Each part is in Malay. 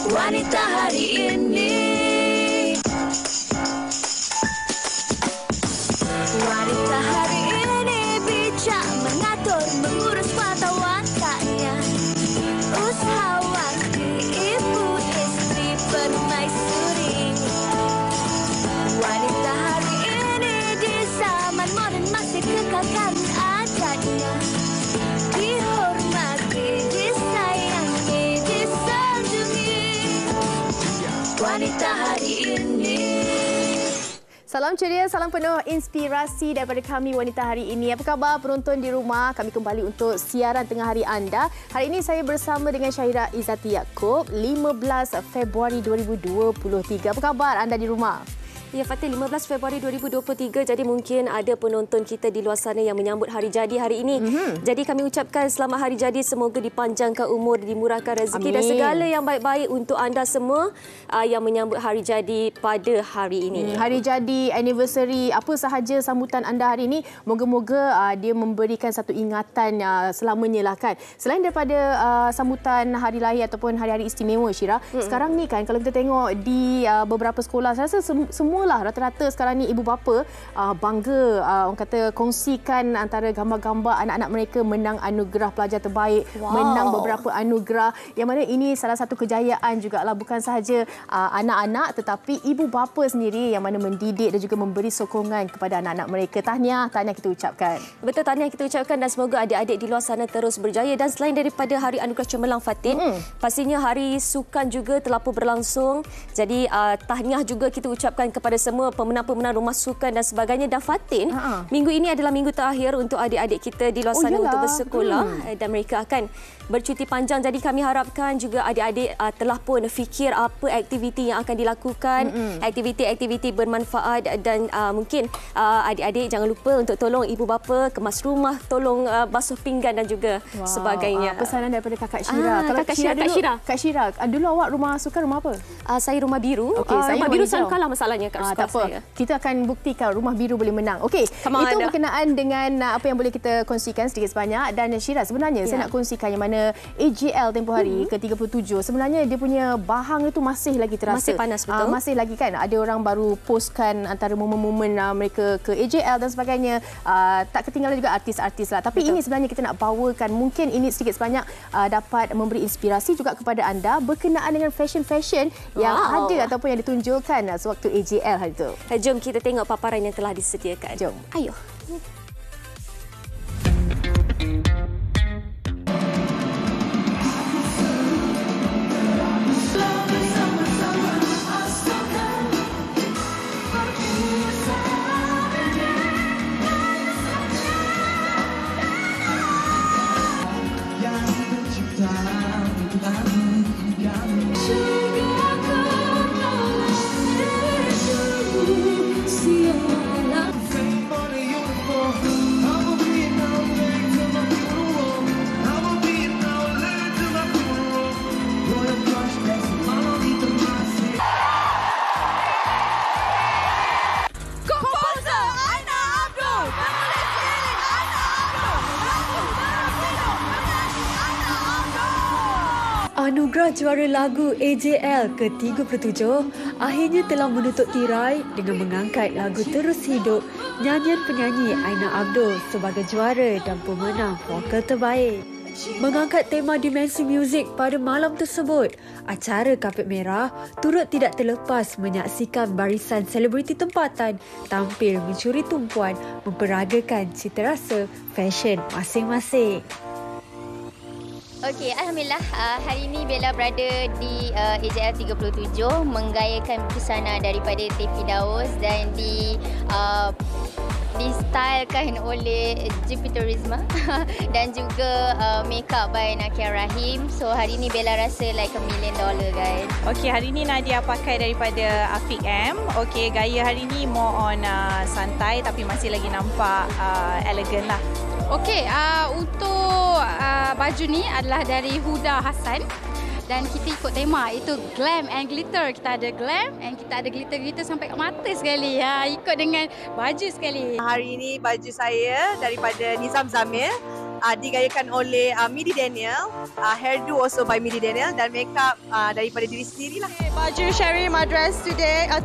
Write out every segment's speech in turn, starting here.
Wanita hari ini. Wanita hari ini bijak mengatur, mengurus mata wanitanya. Usahawati, ibu, istri, permaisuri. Wanita hari ini di zaman modern masih kekalkan adatnya. Dihormati, disayangi, disanjungi. Wanita hari ini. Salam ceria, salam penuh inspirasi daripada kami Wanita Hari Ini. Apa khabar penonton di rumah? Kami kembali untuk siaran tengah hari anda. Hari ini saya bersama dengan Syahira Izzati Yaakob, 15 Februari 2023. Apa khabar anda di rumah? Ya Fatih, 15 Februari 2023, jadi mungkin ada penonton kita di luar sana yang menyambut hari jadi hari ini. Jadi kami ucapkan selamat hari jadi, semoga dipanjangkan umur, dimurahkan rezeki dan segala yang baik-baik untuk anda semua yang menyambut hari jadi pada hari ini. Hari jadi, anniversary, apa sahaja sambutan anda hari ini, moga-moga dia memberikan satu ingatan selamanya lah kan. Selain daripada sambutan hari lahir ataupun hari-hari istimewa, Syira, sekarang ni kan kalau kita tengok di beberapa sekolah, saya rasa semualah rata-rata sekarang ni ibu bapa bangga orang kata kongsikan antara gambar-gambar anak-anak mereka menang anugerah pelajar terbaik, menang beberapa anugerah, yang mana ini salah satu kejayaan jugalah, bukan sahaja anak-anak tetapi ibu bapa sendiri yang mana mendidik dan juga memberi sokongan kepada anak-anak mereka. Tahniah kita ucapkan. Betul, tahniah kita ucapkan dan semoga adik-adik di luar sana terus berjaya. Dan selain daripada Hari Anugerah Cemerlang Fatin, pastinya Hari Sukan juga telah pun berlangsung. Jadi tahniah juga kita ucapkan kepada semua pemenang-pemenang rumah sukan dan sebagainya. Dan Fatin, minggu ini adalah minggu terakhir untuk adik-adik kita di luar sana untuk bersekolah dan mereka akan bercuti panjang. Jadi kami harapkan juga adik-adik telah pun fikir apa aktiviti yang akan dilakukan, aktiviti-aktiviti bermanfaat dan mungkin adik-adik jangan lupa untuk tolong ibu bapa kemas rumah, tolong basuh pinggan dan juga sebagainya. Pesanan daripada Kakak Syira. Kalau Kak Syira, dulu awak rumah sukan rumah apa? Saya rumah biru. Saya rumah biru selalu kalah masalahnya kat tak apa. saya. Kita akan buktikan rumah biru boleh menang. Okey, itu berkenaan dengan apa yang boleh kita kongsikan sedikit sebanyak. Dan Syira, sebenarnya saya nak kongsikan yang mana AJL tempoh hari ke-37, sebenarnya dia punya bahang itu masih lagi terasa. Masih panas, betul. Masih lagi kan. Ada orang baru postkan antara momen-momen mereka ke AJL dan sebagainya. Tak ketinggalan juga artis-artis lah. Tapi ini sebenarnya kita nak bawakan, mungkin ini sedikit sebanyak dapat memberi inspirasi juga kepada anda berkenaan dengan fashion-fashion yang ada ataupun yang ditunjukkan sewaktu AJL hari itu. Jom kita tengok paparan yang telah disediakan. Jom. Ayo. Anugerah Juara Lagu AJL ke-37 akhirnya telah menutup tirai dengan mengangkat lagu Terus Hidup nyanyian penyanyi Aina Abdul sebagai juara dan pemenang vokal terbaik. Mengangkat tema dimensi muzik pada malam tersebut, acara Kapet Merah turut tidak terlepas menyaksikan barisan selebriti tempatan tampil mencuri tumpuan memperagakan cita rasa fashion masing-masing. Okey, Alhamdulillah hari ini Bella berada di AJL 37 menggayakan busana daripada Tepi Daus dan distylekan oleh Jupiterisma dan juga make up by Nakia Rahim. So hari ini Bella rasa like $1 million guys. Okey, hari ini Nadia pakai daripada Afiq M. Okey, gaya hari ini more on santai tapi masih lagi nampak elegan lah. Okey, untuk baju ni adalah dari Huda Hassan dan kita ikut tema itu glam and glitter. Kita ada glam and kita ada glitter-glitter sampai kat mata sekali. Ikut dengan baju sekali. Hari ini baju saya daripada Nizam Zamir. digayakan oleh Midi Daniel. Hairdo also by Midi Daniel dan makeup daripada diri sendirilah. Baju Sherry Madras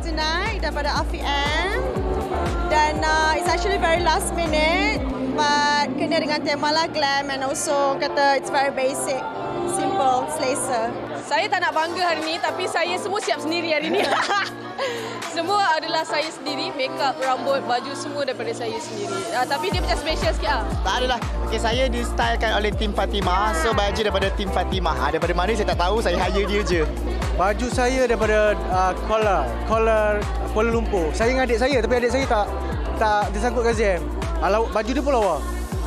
tonight daripada Afiq M. Dan it's actually very last minute, but kena dengan tema lah glam and also kata it's very basic, simple, selesa. Saya tak nak bangga hari ni, tapi saya semua siap sendiri hari ni. Semua adalah saya sendiri, makeup, rambut, baju semua daripada saya sendiri. Tapi dia macam special sikit lah. Tak adalah. Okay, saya distylekan oleh tim Fatimah. So baju daripada tim Fatimah. Daripada mana saya tak tahu, saya hire dia je. Baju saya daripada Collar Kuala Lumpur. Saya dengan adik saya, tapi adik saya tak disangkut KZM. Baju dia pun lawa.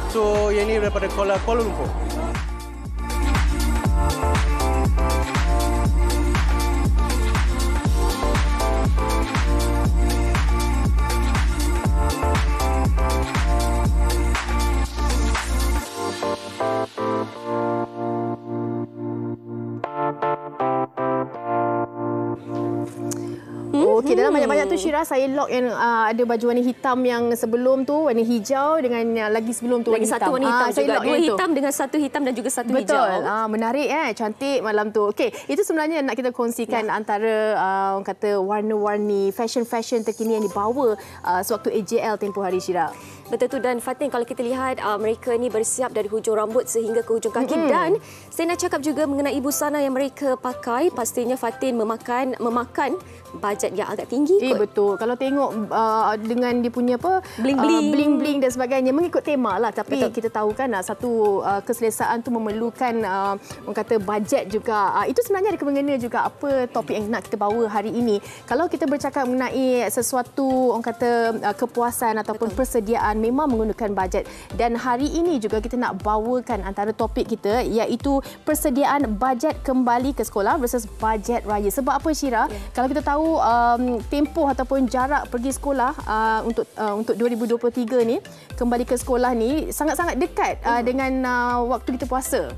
So yang ni daripada Collar Kuala Lumpur. Okey, dalam banyak-banyak tu Syirah, saya lock yang ada baju warna hitam yang sebelum tu, warna hijau dengan yang lagi sebelum tu lagi warna hitam. Satu warna hitam juga. Dua hitam tu. dengan satu hitam dan juga satu Betul. hijau. Menarik cantik malam tu. Okey, itu sebenarnya nak kita kongsikan antara orang kata warna-warni fashion terkini yang dibawa sewaktu AJL tempoh hari Syirah. Betul tu, dan Fatin, kalau kita lihat mereka ni bersiap dari hujung rambut sehingga ke hujung kaki. Dan saya nak cakap juga mengenai busana yang mereka pakai. Pastinya Fatin memakan bajet yang agak tinggi. Betul. Kalau tengok dengan dia punya bling-bling dan sebagainya, mengikut tema lah. Tapi kita tahu kan satu keselesaan tu memerlukan orang kata bajet juga. Itu sebenarnya ada kemengena juga apa topik yang nak kita bawa hari ini. Kalau kita bercakap mengenai sesuatu orang kata kepuasan ataupun persediaan, memang menggunakan bajet. Dan hari ini juga kita nak bawakan antara topik kita iaitu persediaan bajet kembali ke sekolah versus bajet raya. Sebab apa Syirah? Kalau kita tahu tempoh ataupun jarak pergi sekolah untuk 2023 ni, kembali ke sekolah ni sangat-sangat dekat dengan waktu kita puasa.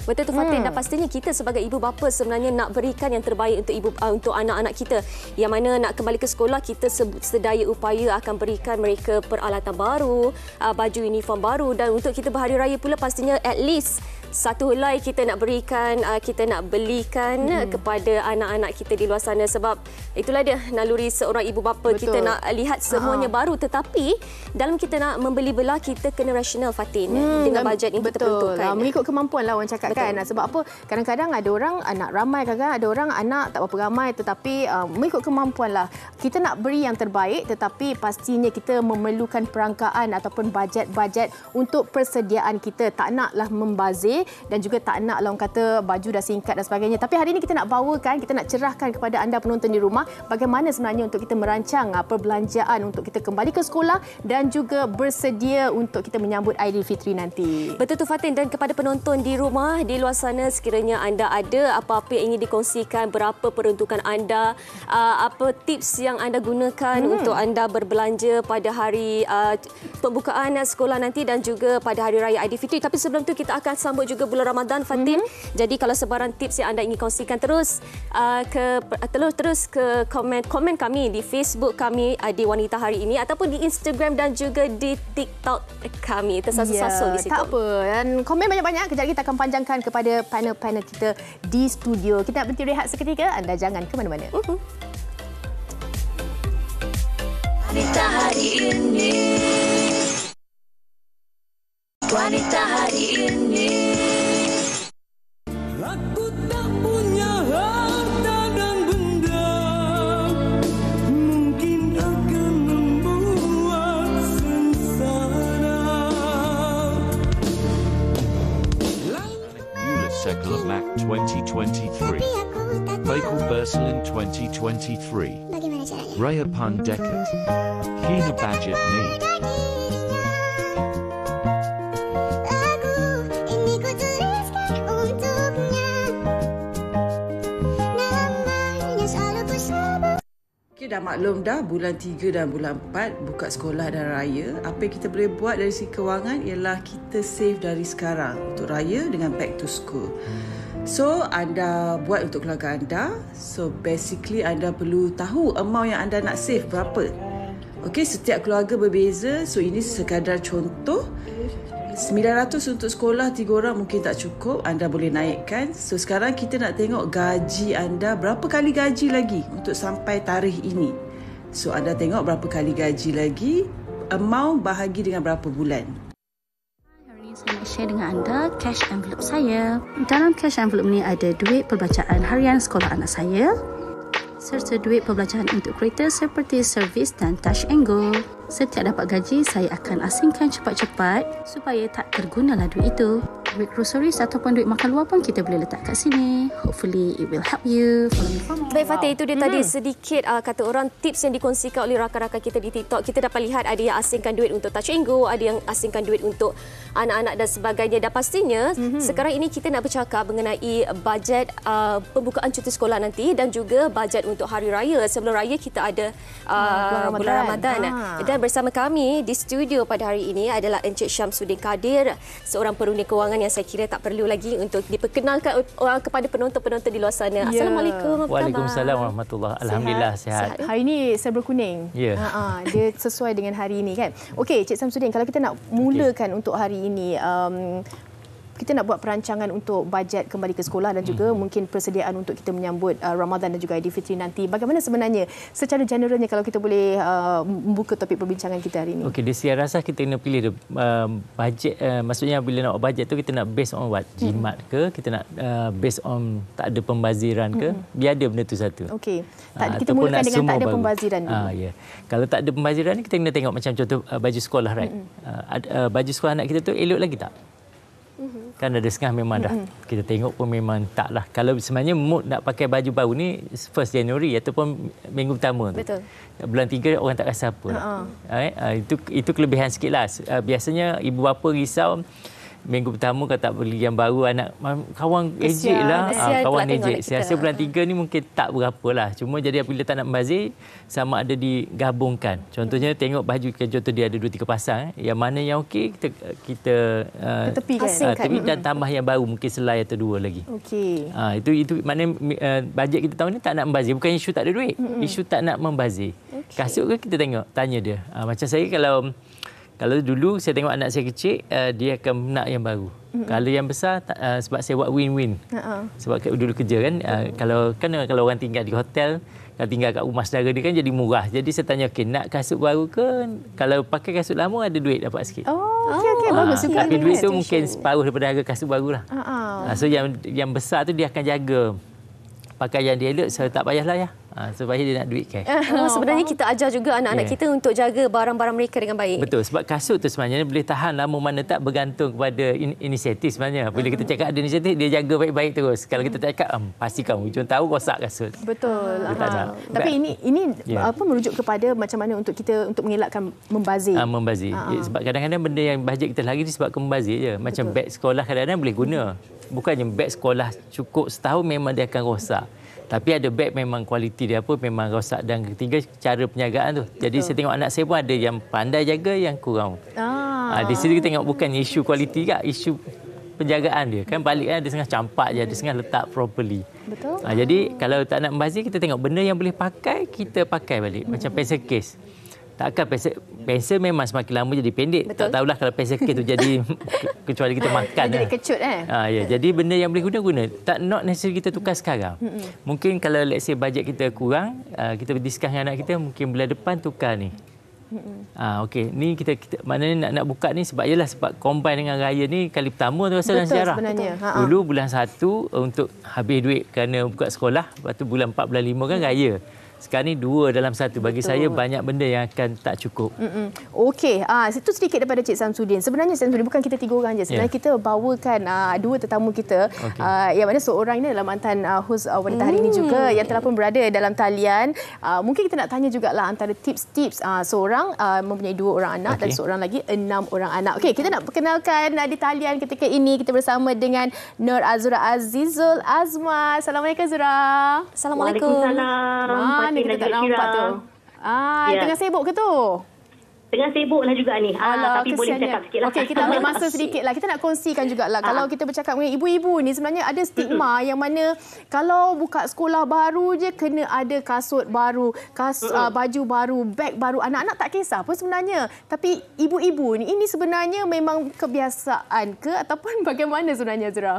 Betul tu Fatin, dan pastinya kita sebagai ibu bapa sebenarnya nak berikan yang terbaik untuk anak-anak kita. Yang mana nak kembali ke sekolah, kita sedaya upaya akan berikan mereka peralatan baru, baju uniform baru, dan untuk kita berhari raya pula pastinya at least satu helai kita nak berikan, kita nak belikan kepada anak-anak kita di luar sana. Sebab itulah dia naluri seorang ibu bapa. Betul. Kita nak lihat semuanya baru, tetapi dalam kita nak membeli belah, kita kena rasional Fatin dengan bajet yang kita peruntukkan. Mengikut kemampuan lah orang cakap kan. Sebab apa? Kadang-kadang ada orang anak ramai, kadang-kadang ada orang anak tak berapa ramai, tetapi mengikut kemampuan lah. Kita nak beri yang terbaik, tetapi pastinya kita memerlukan perangkaan ataupun bajet-bajet untuk persediaan kita. Tak naklah membazir dan juga tak naklah orang kata baju dah singkat dan sebagainya. Tapi hari ini kita nak bawakan, kita nak cerahkan kepada anda penonton di rumah bagaimana sebenarnya untuk kita merancang perbelanjaan untuk kita kembali ke sekolah dan juga bersedia untuk kita menyambut Aidilfitri nanti. Betul tu Fatin, dan kepada penonton di rumah, di luar sana, sekiranya anda ada apa-apa yang ingin dikongsikan, berapa peruntukan anda, apa tips yang anda gunakan untuk anda berbelanja pada hari pembukaan sekolah nanti dan juga pada hari raya Aidilfitri. Tapi sebelum tu kita akan sambut juga bulan Ramadan Fatin. Jadi kalau sebarang tips yang anda ingin kongsikan, terus ke komen kami di Facebook kami di Wanita Hari Ini ataupun di Instagram dan juga di TikTok kami. Tersasul-sasul di situ. Tak apa. Dan komen banyak-banyak. Kejap lagi kita akan panjangkan kepada panel-panel kita di studio. Kita nak berhenti rehat seketika. Anda jangan ke mana-mana. Wanita Hari Ini. Wanita Hari Ini. Aku tak punya harta dan benda, mungkin akan membuat sengsara. Sekla Mac 2023. Faikal Berselin 2023. Raya Pun Dekat. Hina Budget Need. Dah maklum dah, bulan 3 dan bulan 4 buka sekolah dan raya. Apa yang kita boleh buat dari segi kewangan ialah kita save dari sekarang untuk raya dengan back to school. So, anda buat untuk keluarga anda. So, basically anda perlu tahu amount yang anda nak save berapa. Okey, setiap keluarga berbeza. So, ini sekadar contoh. 900 untuk sekolah 3 orang mungkin tak cukup, anda boleh naikkan. So sekarang kita nak tengok gaji anda, berapa kali gaji lagi untuk sampai tarikh ini. So anda tengok berapa kali gaji lagi, amount bahagi dengan berapa bulan. Hari ini saya nak share dengan anda cash envelope saya. Dalam cash envelope ni ada duit perbacaan harian sekolah anak saya, serta duit pembelajaran untuk kereta seperti servis dan touch and go. Setiap dapat gaji, saya akan asingkan cepat-cepat supaya tak tergunalah duit itu. Duit groceries ataupun duit makan luar pun kita boleh letak kat sini. Hopefully it will help you. Follow me for more. Baik Fatih, itu dia tadi sedikit kata orang tips yang dikongsikan oleh rakan-rakan kita di TikTok. Kita dapat lihat ada yang asingkan duit untuk touch and go, ada yang asingkan duit untuk anak-anak dan sebagainya. Dan pastinya sekarang ini kita nak bercakap mengenai bajet pembukaan cuti sekolah nanti dan juga bajet untuk hari raya. Sebelum raya kita ada bulan Ramadan. Dan bersama kami di studio pada hari ini adalah Encik Syamsuddin Kadir, seorang perundi kewangan yang saya kira tak perlu lagi untuk diperkenalkan kepada penonton-penonton di luar sana. Assalamualaikum. Waalaikumsalam warahmatullahi. Alhamdulillah sihat. Hari ini serba kuning. Ya. Dia sesuai dengan hari ini kan. Okey, Cik Syamsuddin, kalau kita nak mulakan untuk hari ini, kita nak buat perancangan untuk bajet kembali ke sekolah dan juga mungkin persediaan untuk kita menyambut Ramadan dan juga Aidilfitri nanti. Bagaimana sebenarnya secara generalnya kalau kita boleh membuka topik perbincangan kita hari ini? Okey, saya rasa kita kena pilih bajet. Maksudnya bila nak buat bajet tu kita nak based on what? Jimat ke? Kita nak based on tak ada pembaziran ke? Biar ada benda tu satu. Okey. Kita mulakan dengan tak ada pembaziran dulu. Ya. Kalau tak ada pembaziran ni kita kena tengok macam contoh baju sekolah, right? Baju sekolah anak kita tu elok lagi tak? Kan ada setengah memang dah kita tengok pun memang tak lah. Kalau sebenarnya mood nak pakai baju baru ni 1 Januari ataupun minggu pertama. Betul. Bulan 3 orang tak rasa apa. Itu kelebihan sikit lah. Biasanya ibu bapa risau minggu pertama kalau tak beli yang baru, anak kawan ejek lah. Kawan ejek. Saya rasa bulan 3 ni mungkin tak berapa lah. Cuma jadi apabila tak nak membazir, sama ada digabungkan. Contohnya tengok baju, contoh dia ada 2-3 pasang. Yang mana yang okey, kita tepi dan tambah yang baru, mungkin selai atau 2 lagi. Okey. Itu maknanya bajet kita tahun ni tak nak membazir. Bukan isu tak ada duit. Isu tak nak membazir. Kasut ke kita tengok, tanya dia. Macam saya kalau dulu saya tengok anak saya kecil, dia akan nak yang baru. Kalau yang besar, sebab saya buat win-win. Sebab dulu kerja kan, kalau orang tinggal di hotel, kalau tinggal kat rumah saudara dia kan jadi murah. Jadi saya tanya, okey, nak kasut baru ke? Kalau pakai kasut lama ada duit dapat sikit. Okey, bagus juga. Tapi duit tu mungkin separuh daripada harga kasut baru lah. So yang besar tu dia akan jaga pakaian dia elok, so tak payahlah ya. Supaya dia nak duit cash. Sebenarnya kita ajar juga anak-anak kita untuk jaga barang-barang mereka dengan baik. Betul, sebab kasut tu sebenarnya boleh tahan lama mana tak bergantung kepada inisiatif sebenarnya. Bila kita cakap ada inisiatif, dia jaga baik-baik terus. Kalau kita cakap, pastikan hujung tahu rosak kasut. Betul. Tapi ini merujuk kepada macam mana untuk kita untuk mengelakkan membazir. Membazir. Sebab kadang-kadang benda yang bajet kita lagi disebabkan membazir je. Macam beg sekolah kadang-kadang boleh guna. Bukannya beg sekolah cukup setahun memang dia akan rosak. Tapi ada beg memang kualiti dia memang rosak. Dan ketiga, cara penjagaan tu. Jadi saya tengok anak saya pun ada yang pandai jaga, yang kurang. Di sini kita tengok bukan isu kualiti ke, isu penjagaan dia. Kan balik ada setengah campak je, ada setengah letak properly. Betul. Jadi kalau tak nak membazir, kita tengok benda yang boleh pakai, kita pakai balik. Macam pencil case. Takkan pensel memang semakin lama jadi pendek. Betul. Tak tahulah kalau pensel case tu jadi kecuali kita makan. Jadi kecut jadi benda yang boleh guna. Not necessary kita tukar sekarang. Mungkin kalau let's say bajet kita kurang, kita berdiskus dengan anak kita, mungkin bulan depan tukar ni. Okey, ni kita maknanya nak buka ni sebab combine dengan raya ni kali pertama tu rasa dalam sejarah. Dulu bulan 1 untuk habis duit kerana buka sekolah, lepas tu bulan 4 bulan 5 kan raya. Sekarang ni 2 dalam 1. Bagi saya banyak benda yang akan tak cukup. Okey, itu sedikit daripada Cik Syamsuddin. Sebenarnya Syamsuddin bukan kita 3 orang je. Sebenarnya kita bawakan 2 tetamu kita. Yang mana seorang ini adalah mantan hos Wanita Hari ini juga yang telah pun berada dalam talian. Mungkin kita nak tanya jugalah antara tips-tips seorang mempunyai 2 orang anak dan seorang lagi 6 orang anak. Okey, kita nak perkenalkan di talian ketika ini kita bersama dengan Nur Azura Azizul Azma. Assalamualaikum Zura. Assalamualaikum. Waalaikumsalam. Kita tak nampak tu. Tengah sibuk ke tu? tengah sibuk lah juga ni. Tapi boleh kesiannya. cakap sikit lah. Okey, kita ambil masa sedikit lah. Kita nak kongsikan jugalah. Kalau kita bercakap dengan ibu-ibu ni, sebenarnya ada stigma yang mana kalau buka sekolah baru je kena ada kasut baru, baju baru, beg baru. Anak-anak tak kisah pun sebenarnya. Tapi ibu-ibu ni, ini sebenarnya memang kebiasaan ke ataupun bagaimana sebenarnya, Azura?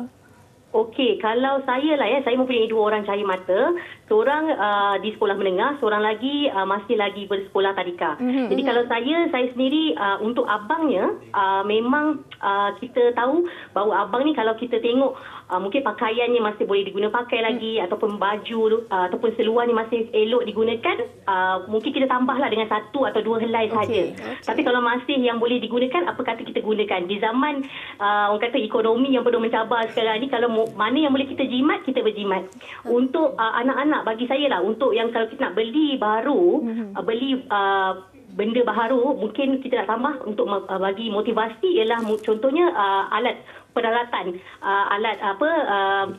Okey, kalau saya lah saya mempunyai 2 orang cahaya mata. Seorang di sekolah menengah, seorang lagi masih lagi bersekolah tadika. Jadi kalau saya sendiri untuk abangnya, memang kita tahu bahawa abang ni kalau kita tengok mungkin pakaiannya masih boleh diguna pakai lagi, ataupun baju ataupun seluar ni masih elok digunakan, mungkin kita tambahlah dengan 1 atau 2 helai saja. Tapi kalau masih yang boleh digunakan, apa kata kita gunakan. Di zaman orang kata ekonomi yang penuh mencabar sekarang ni, kalau mana yang boleh kita jimat, kita berjimat. Untuk anak-anak, bagi saya lah, untuk yang kalau kita nak beli baru, beli benda baru, mungkin kita nak tambah untuk bagi motivasi ialah contohnya alat peralatan, alat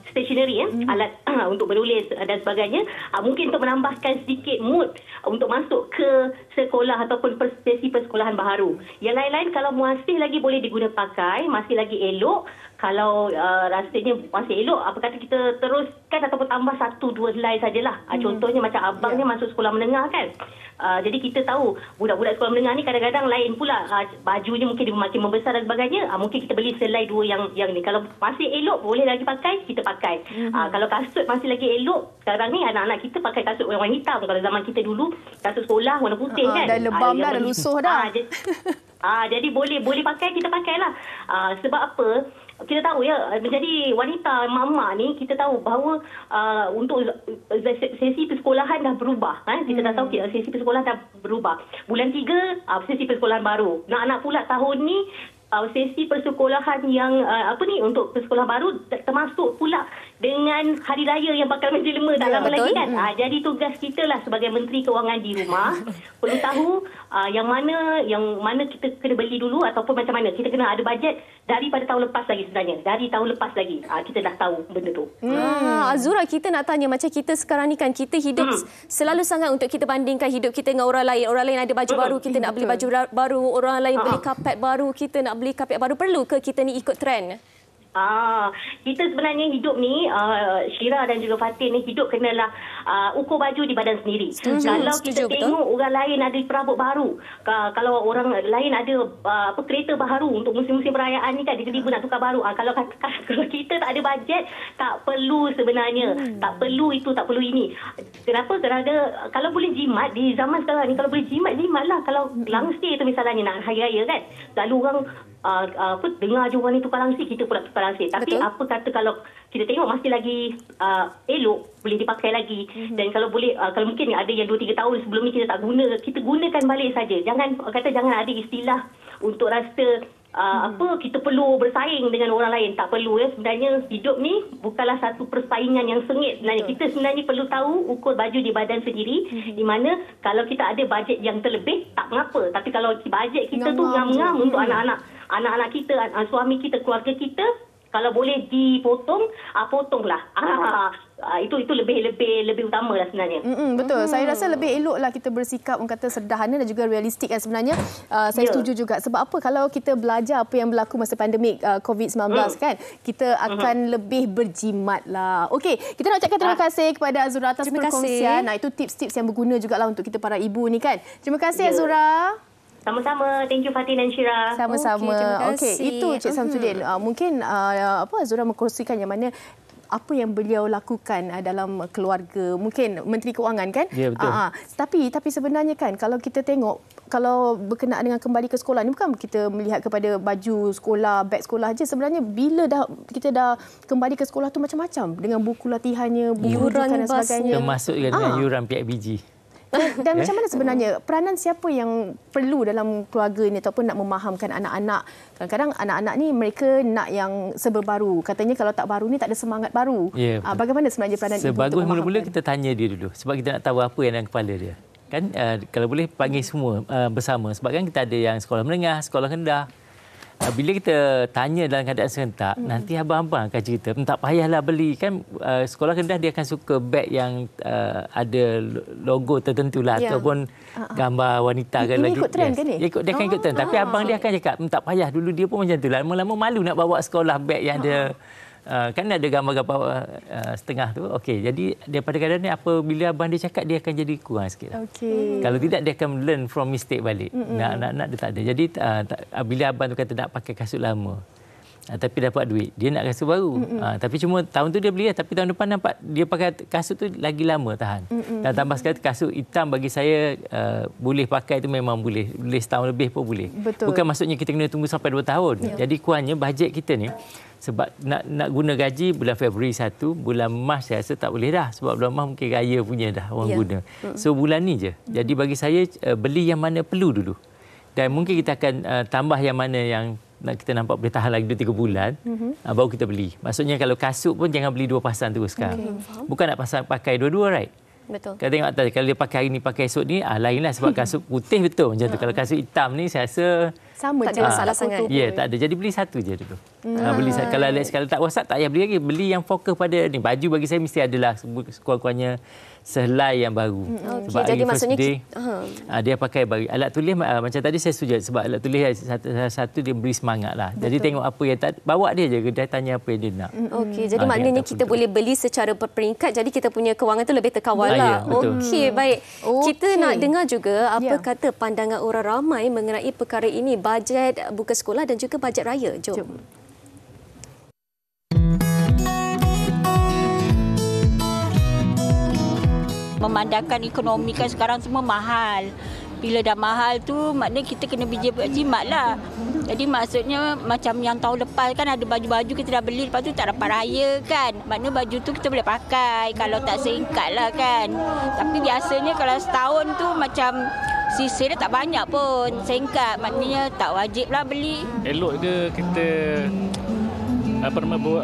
stationery, alat untuk menulis dan sebagainya, mungkin untuk menambahkan sedikit mood untuk masuk ke sekolah ataupun sesi persekolahan baharu. Yang lain-lain kalau masih lagi boleh diguna pakai, masih lagi elok, kalau rasanya masih elok, apa kata kita teruskan ataupun tambah 1-2 helai sajalah. Contohnya macam abangnya masuk sekolah menengah kan. Jadi kita tahu budak-budak sekolah menengah ni kadang-kadang lain pula, bajunya mungkin dia makin membesar dan sebagainya, mungkin kita beli selai 2 yang ni. Kalau masih elok boleh lagi pakai, kita pakai. Kalau kasut masih lagi elok, sekarang ni anak-anak kita pakai kasut warna hitam. Kalau zaman kita dulu kasut sekolah warna putih kan. Dah lebam dah, dah lusuh dah. Jadi boleh pakai, kita pakailah. Sebab apa? Kita tahu ya, menjadi wanita mama ni, kita tahu bahawa untuk sesi persekolahan dah berubah. Kita dah tahu sesi persekolahan dah berubah. Bulan 3 sesi persekolahan baru. Nak pula tahun ni sesi persekolahan yang untuk persekolahan baru, termasuk pula dengan hari raya yang bakal menjelma tak lama lagi kan. Jadi tugas kita lah sebagai Menteri Kewangan di rumah perlu tahu yang mana kita kena beli dulu, ataupun macam mana kita kena ada bajet daripada tahun lepas lagi sebenarnya. Dari tahun lepas lagi kita dah tahu benda tu. Azura, kita nak tanya, macam kita sekarang ni kan, kita hidup selalu sangat untuk kita bandingkan hidup kita dengan orang lain. Orang lain ada baju baru, kita nak beli baju baru. Orang lain beli kapet baru, kita nak beli kapet baru. Perlu ke kita ni ikut trend? Kita sebenarnya hidup ni, Syira dan juga Fatin ni, hidup kenalah ukur baju di badan sendiri. Kalau kita tengok orang lain ada perabot baru, kalau orang lain ada kereta baru untuk musim-musim perayaan ni kan, tiba-tiba nak tukar baru. Kalau kita tak ada bajet, tak perlu sebenarnya. Tak perlu itu, tak perlu ini. Kenapa? Kerana kalau boleh jimat di zaman sekarang ni, kalau boleh jimatlah. Kalau langsir tu misalnya nak hari raya kan, lalu orang dengar je orang ni tukar langsir, kita pula tukar langsir. Tapi apa kata kalau kita tengok masih lagi elok, boleh dipakai lagi. Dan kalau boleh, kalau mungkin ada yang 2-3 tahun sebelum ni kita tak guna, kita gunakan balik saja. Jangan ada istilah untuk rasa kita perlu bersaing dengan orang lain. Tak perlu ya. Sebenarnya hidup ni bukanlah satu persaingan yang sengit sebenarnya. Kita sebenarnya perlu tahu ukur baju di badan sendiri, di mana kalau kita ada bajet yang terlebih, tak mengapa. Tapi kalau bajet kita tu ngam-ngam untuk anak-anak kita, suami kita, keluarga kita, kalau boleh dipotong, potonglah. Itu lebih utama lah sebenarnya. Betul. Saya rasa lebih eloklah kita bersikap orang kata sederhana dan juga realistik kan sebenarnya. Saya setuju juga. Sebab apa? Kalau kita belajar apa yang berlaku masa pandemik COVID-19 kan, kita akan lebih berjimat lah. Okey, kita nak ucapkan terima kasih kepada Azura atas perkongsian. Itu tips-tips yang berguna jugalah untuk kita para ibu ni kan. Terima kasih Azura. Sama-sama. Thank you Fatin dan Syira. Sama-sama. Okey, itu Cik Samsudin. Mungkin Azura mengkongsikan yang mana apa yang beliau lakukan dalam keluarga, mungkin Menteri Kewangan kan? Ya, betul. Tapi sebenarnya kan kalau kita tengok, kalau berkenaan dengan kembali ke sekolah ni, bukan kita melihat kepada baju sekolah, beg sekolah aja. Sebenarnya bila kita dah kembali ke sekolah tu macam-macam, dengan buku latihannya, buku rujukan dan sebagainya. Termasuk dengan yuran PIBG. Dan macam mana sebenarnya peranan siapa yang perlu dalam keluarga ni ataupun nak memahamkan anak-anak? Kadang-kadang anak-anak ni mereka nak yang serba baru. Katanya kalau tak baru ni tak ada semangat baru. Bagaimana sebenarnya peranan ibu untuk Sebagus mula-mula kita tanya dia dulu. Sebab kita nak tahu apa yang dalam kepala dia. Kan kalau boleh panggil semua bersama. Sebab kan kita ada yang sekolah menengah, sekolah rendah. bila kita tanya dalam keadaan serentak, nanti abang-abang akan cerita, tak payahlah beli. Kan sekolah rendah dia akan suka beg yang ada logo tertentu lah, ataupun gambar wanita kan lagi. Ikut trend ke ni? Dia akan ikut trend. Tapi abang dia akan cakap, tak payah. Dulu dia pun macam tu lah. Lama-lama malu nak bawa sekolah beg yang ada... kan ada gambar-gambar setengah tu. Okey, jadi daripada keadaan ni apabila abang dia cakap, dia akan jadi kurang sikit. Okey. Kalau tidak, dia akan learn from mistake balik. Nak dia tak ada. Jadi bila abang tu kata nak pakai kasut lama, tapi dapat duit, dia nak kasut baru. Tapi cuma tahun tu dia beli, tapi tahun depan nampak dia pakai kasut tu lagi lama tahan. Dan tambah sekali kasut hitam bagi saya boleh pakai tu memang boleh setahun lebih pun boleh. Betul. Bukan maksudnya kita kena tunggu sampai 2 tahun. Jadi kurangnya bajet kita ni, sebab nak guna gaji bulan Februari 1, bulan Mac saya rasa tak boleh dah. Sebab bulan Mac mungkin raya punya dah orang guna. So bulan ni je. Jadi bagi saya beli yang mana perlu dulu. Dan mungkin kita akan tambah yang mana yang kita nampak boleh tahan lagi 2-3 bulan, baru kita beli. Maksudnya kalau kasut pun jangan beli 2 pasang terus sekarang. Bukan nak pakai dua-dua, right? Betul. Kalau tengok atas, kalau dia pakai hari ni pakai esok ni, lainlah sebab kasut putih betul macam tu. Kalau kasut hitam ni saya rasa sama je, salah sangat. Ya, tak ada. Jadi beli satu je dulu. Beli kalau sekali tak WhatsApp tak payah beli lagi. Beli yang fokus pada ni. Baju bagi saya mesti adalah sekurang-kurangnya sehelai yang baru. Sebab jadi maksudnya day, dia pakai baru. Alat tulis macam tadi saya setuju, sebab alat tulis satu dia beri semangat lah. Jadi tengok apa yang tak, bawa dia je, dia tanya apa yang dia nak. Okey, jadi maknanya kita boleh beli secara berperingkat, jadi kita punya kewangan tu lebih terkawal lah. Okey, baik. Kita nak dengar juga apa kata pandangan orang ramai mengenai perkara ini, bajet buka sekolah dan juga bajet raya. Jom. Memandangkan ekonomi kan sekarang semua mahal. Bila dah mahal tu maknanya kita kena jimat lah. Jadi maksudnya macam yang tahun lepas kan ada baju-baju kita dah beli, lepas tu tak dapat raya kan. Maknanya baju tu kita boleh pakai kalau tak seingkat lah kan. Tapi biasanya kalau setahun tu macam sisa dia tak banyak pun, seingkat. Maknanya tak wajib lah beli. Elok ke kita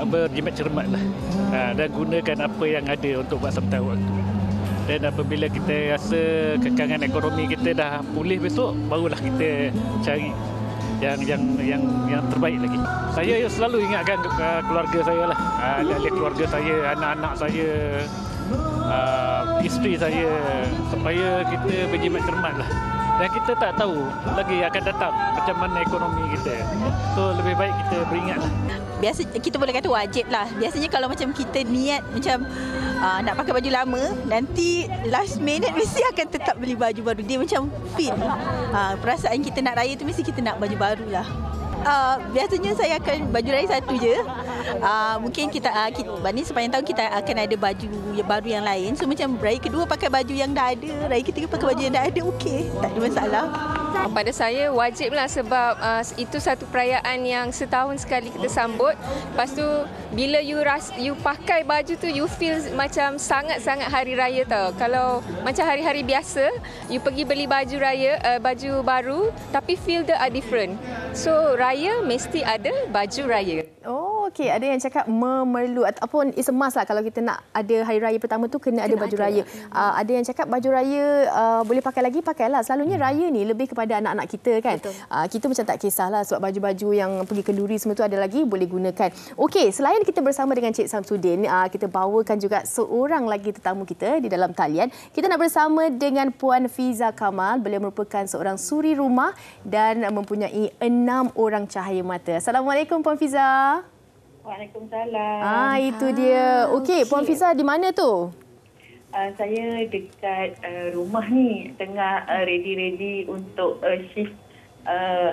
berjimat cermat lah. Dan gunakan apa yang ada untuk buat sambutan waktu. Dan apabila kita rasa kekangan ekonomi kita dah pulih besok, barulah kita cari yang terbaik lagi. Saya selalu ingatkan keluarga saya lah, ahli keluarga saya, anak-anak saya, isteri saya, supaya kita berjimat cermat lah. Dan kita tak tahu lagi akan datang macam mana ekonomi kita. So lebih baik kita beringat lah. Biasa kita boleh kata wajib lah. Biasanya kalau macam kita niat macam nak pakai baju lama, nanti last minute mesti akan tetap beli baju baru. Dia macam feel. Perasaan kita nak raya tu mesti kita nak baju baru lah. Biasanya saya akan baju raya satu je. Mungkin kita ni sepanjang tahun kita akan ada baju baru yang lain. So macam raya kedua pakai baju yang dah ada, raya ketiga pakai baju yang dah ada, okey, tak ada masalah. Pada saya wajiblah sebab itu satu perayaan yang setahun sekali kita sambut. Lepas tu bila you pakai baju tu, you feel macam sangat-sangat hari raya tau. Kalau macam hari-hari biasa, you pergi beli baju raya, baju baru, tapi feel the are different. So raya mesti ada baju raya. Okey, ada yang cakap memerlu ataupun it's a must lah kalau kita nak ada hari raya pertama tu kena ada baju raya. Ada yang cakap baju raya boleh pakai lagi, pakailah. Selalunya raya ni lebih kepada anak-anak kita kan. Kita macam tak kisahlah sebab baju-baju yang pergi kenduri semua tu ada lagi boleh gunakan. Okey, selain kita bersama dengan Cik Samsudin, kita bawakan juga seorang lagi tetamu kita di dalam talian. Kita nak bersama dengan Puan Fiza Kamal. Beliau merupakan seorang suri rumah dan mempunyai 6 orang cahaya mata. Assalamualaikum Puan Fiza. Waalaikumsalam. Itu dia. Okey, Puan Fiza di mana tu? Saya dekat rumah ni, tengah ready untuk shift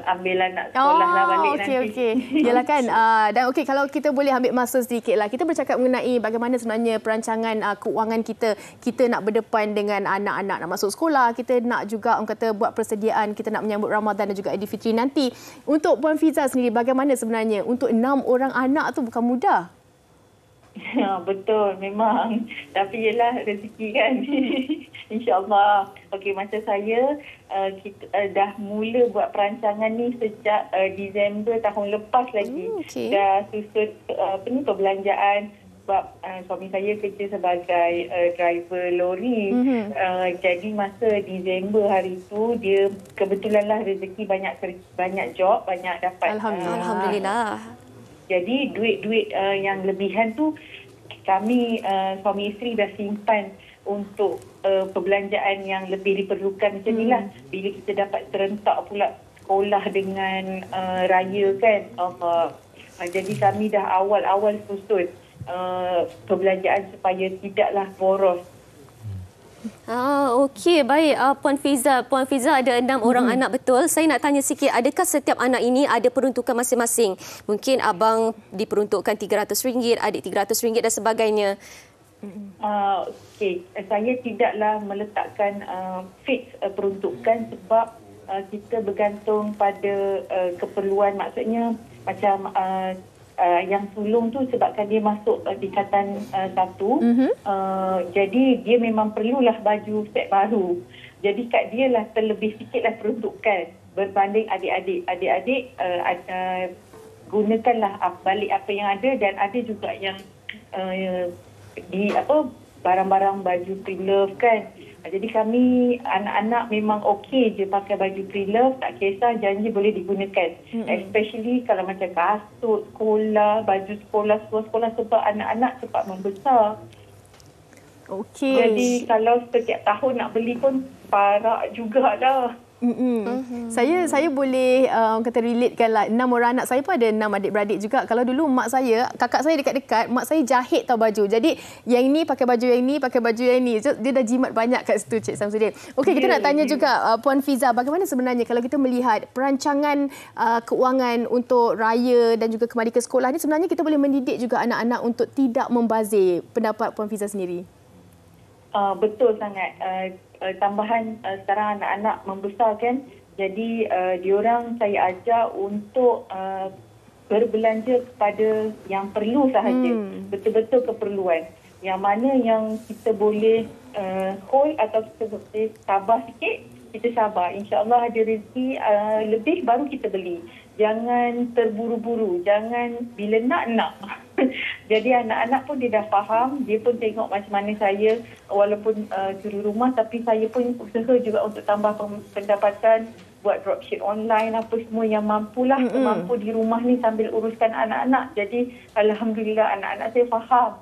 ambil anak sekolah lah balik nanti. Okey. Yalah kan. Dan okey, kalau kita boleh ambil masa sedikitlah. Kita bercakap mengenai bagaimana sebenarnya perancangan keuangan kita. Kita nak berdepan dengan anak-anak nak masuk sekolah. Kita nak juga orang kata buat persediaan, kita nak menyambut Ramadan dan juga Aidilfitri nanti. Untuk Puan Fiza sendiri, bagaimana sebenarnya untuk 6 orang anak tu bukan mudah? Ya, betul memang. Tapi yelah rezeki kan. InsyaAllah. Okey, masa saya kita dah mula buat perancangan ni sejak Disember tahun lepas lagi. Dah susun perbelanjaan sebab suami saya kerja sebagai driver lori. Jadi masa Disember hari tu dia kebetulanlah rezeki banyak job, banyak dapat. Alhamdulillah. Jadi duit-duit yang lebihan tu kami suami isteri dah simpan untuk perbelanjaan yang lebih diperlukan macam inilah. Bila kita dapat serentak pula sekolah dengan raya kan. Jadi kami dah awal-awal susun perbelanjaan supaya tidaklah boros. Okey, baik. Puan Fiza ada 6 orang anak, betul? Saya nak tanya sikit, adakah setiap anak ini ada peruntukan masing-masing? Mungkin abang diperuntukkan RM300, adik RM300 dan sebagainya. Okey, saya tidaklah meletakkan fix peruntukan sebab kita bergantung pada keperluan, maksudnya macam yang sulung tu sebabkan dia masuk tingkatan 1, jadi dia memang perlulah baju set baru. Jadi kat dia lah terlebih sikitlah peruntukan berbanding adik-adik. Adik-adik gunakanlah balik apa yang ada, dan ada juga yang barang-barang baju pre-love kan. Jadi kami anak-anak memang okey je pakai baju pre-love, tak kisah, janji boleh digunakan. Especially kalau macam kasut sekolah, baju sekolah sebab anak-anak cepat membesar. Okey. Jadi kalau setiap tahun nak beli pun parak jugalah. Saya boleh kata relatekan lah. 6 orang anak saya pun ada 6 adik-beradik juga. Kalau dulu mak saya, kakak saya dekat-dekat, mak saya jahit tau baju. Jadi yang ini pakai baju yang ini, pakai baju yang ini. So, dia dah jimat banyak kat situ, Cik Samsudin. Okey, kita nak tanya juga Puan Fiza, bagaimana sebenarnya kalau kita melihat perancangan keuangan untuk raya dan juga kembali ke sekolah ni, sebenarnya kita boleh mendidik juga anak-anak untuk tidak membazir. Pendapat Puan Fiza sendiri? Betul sangat. Tambahan sekarang anak-anak membesar kan, jadi diorang saya ajar untuk berbelanja kepada yang perlu sahaja, betul-betul keperluan. Yang mana yang kita boleh hold atau kita boleh sabar sikit, kita sabar. InsyaAllah ada rezeki lebih baru kita beli. Jangan terburu-buru, jangan bila nak. Jadi anak-anak pun dia dah faham, dia pun tengok macam mana saya walaupun juru rumah, tapi saya pun usaha juga untuk tambah pendapatan, buat dropship online, apa semua yang mampulah, mampu di rumah ni sambil uruskan anak-anak. Jadi alhamdulillah anak-anak saya faham.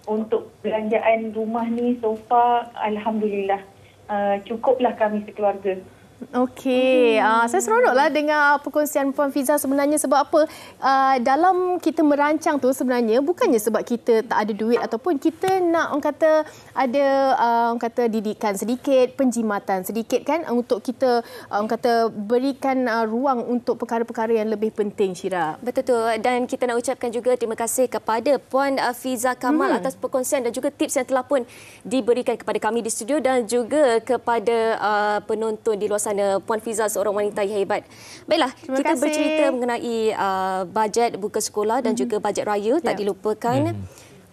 Untuk belanjaan rumah ni so far alhamdulillah cukuplah kami sekeluarga. Okey, saya seronoklah dengar perkongsian Puan Fiza sebenarnya. Sebab apa? Dalam kita merancang tu sebenarnya bukannya sebab kita tak ada duit ataupun kita nak orang kata ada orang kata didikan sedikit, penjimatan sedikit kan, untuk kita orang kata berikan ruang untuk perkara-perkara yang lebih penting, Syira. Betul, dan kita nak ucapkan juga terima kasih kepada Puan Fiza Kamal atas perkongsian dan juga tips yang telah pun diberikan kepada kami di studio dan juga kepada penonton di luar sana. Puan Fiza seorang wanita yang hebat. Baiklah, kita bercerita mengenai bajet buka sekolah dan juga bajet raya, tak dilupakan.